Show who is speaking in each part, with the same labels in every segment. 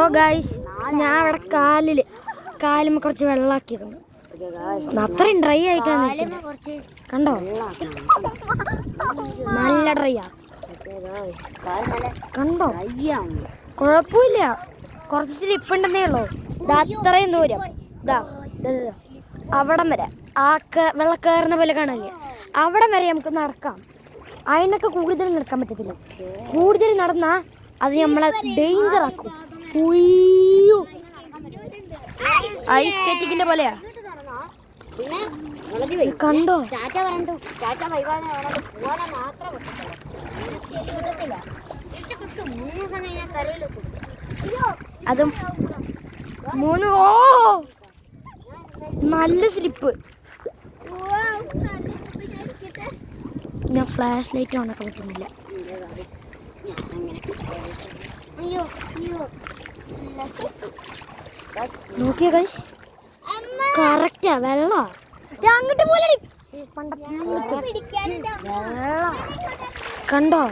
Speaker 1: ഓ guys, ഞാൻ അവിടെ കാലുമ്മ കുറച്ച് വെള്ളമാക്കിയിരുന്നു. അത്രയും ഡ്രൈ ആയിട്ടാണ് കണ്ടോ, നല്ല ഡ്രൈയാ കണ്ടോ. കുഴപ്പമില്ല, കുറച്ച് സ്ലിപ്പ് ഉണ്ടെന്നേ ഉള്ളൂ. അത്രയും ദൂരം അവിടം വരെ വെള്ളം കയറുന്ന പോലെ കാണാനില്ലേ, അവിടം വരെ നമുക്ക് നടക്കാം. അതിനൊക്കെ കൂടുതൽ നടക്കാൻ പറ്റത്തില്ല. കൂടുതൽ നടന്നാ അത് നമ്മളെ ഡേഞ്ചർ ആക്കും. ഐസ് സ്കേറ്റിങ്ങിന്റെ പോലെയാ കണ്ടോ. അതും നല്ല സ്ലിപ്പ്. ഞാൻ ഫ്ലാഷ് ലൈറ്റ് ഓണാക്കാൻ പറ്റുന്നില്ല. നോക്കിയ ഗൈസ്, കറക്റ്റാ വെള്ളാ. അങ്ങോട്ട് പോലെ കണ്ടോ,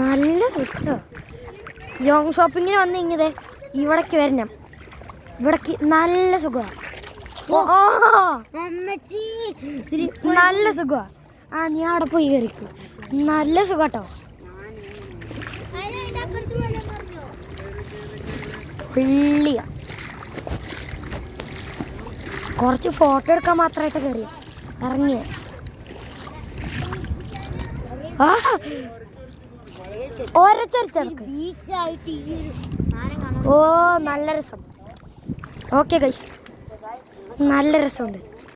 Speaker 1: നല്ല രസം. യോങ് ഷോപ്പിങ്ങിന് വന്ന് ഇങ്ങനെ ഇവിടേക്ക് വരണം. ഇവിടേക്ക് നല്ല സുഖമാണ്, നല്ല സുഖമാണ്. നീ അവിടെ പോയി കയറിക്കും, നല്ല സുഖാട്ടോ. പുള്ളിയ കുറച്ച് ഫോട്ടോ എടുക്കാൻ മാത്രമായിട്ട് കയറിയ ഇറങ്ങിയ. ഓ നല്ല രസം. ഓക്കെ ഗൈസ്, നല്ല രസമുണ്ട്.